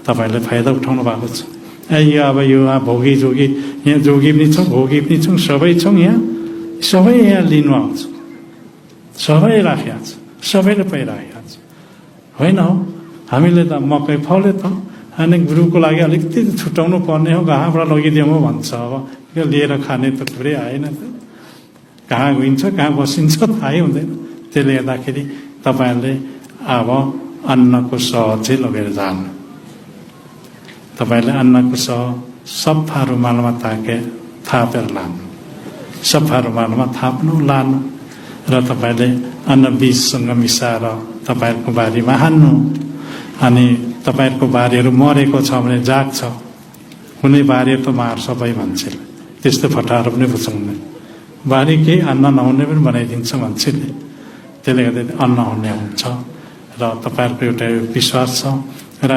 तपाईँहरूले फाइदा उठाउनु भएको छ। यो अब यो भोगी जोगी, यहाँ जोगी पनि छौँ, भोगी पनि छौँ, सबै छौँ यहाँ, सबै यहाँ लिनु आउँछ, सबै राखेको छ, सबैले पाइराखेको छ। होइन हो, हामीले त मकै फल्यो त, अनि गुरुको लागि अलिकति छुट्याउनु पर्ने हो, कहाँबाट लगिदिउँ भन्छ। अब यो लिएर खाने त कुरै आएन त, कहाँ गइन्छ कहाँ बसिन्छ थाहै हुँदैन। त्यसले गर्दाखेरि तपाईँहरूले अब अन्नको सह चाहिँ लगेर जानु। तपाईँहरूले अन्नको सह सफा रुमालमा थापेर लानु, सफा रुमालमा थाप्नु लानु र तपाईँले अन्न बीजसँग मिसाएर तपाईँहरूको बारीमा हान्नु। अनि तपाईँहरूको बारीहरू मरेको छ भने जाग्छ, कुनै बारीहरू त मार्छ सबै मान्छेले, त्यस्तो फटाहरू पनि बुझाउँदैन। बारी केही अन्न नहुने पनि बनाइदिन्छ मान्छेले, त्यसले गर्दा अन्न हुने हुन्छ र तपाईँहरूको एउटा विश्वास छ र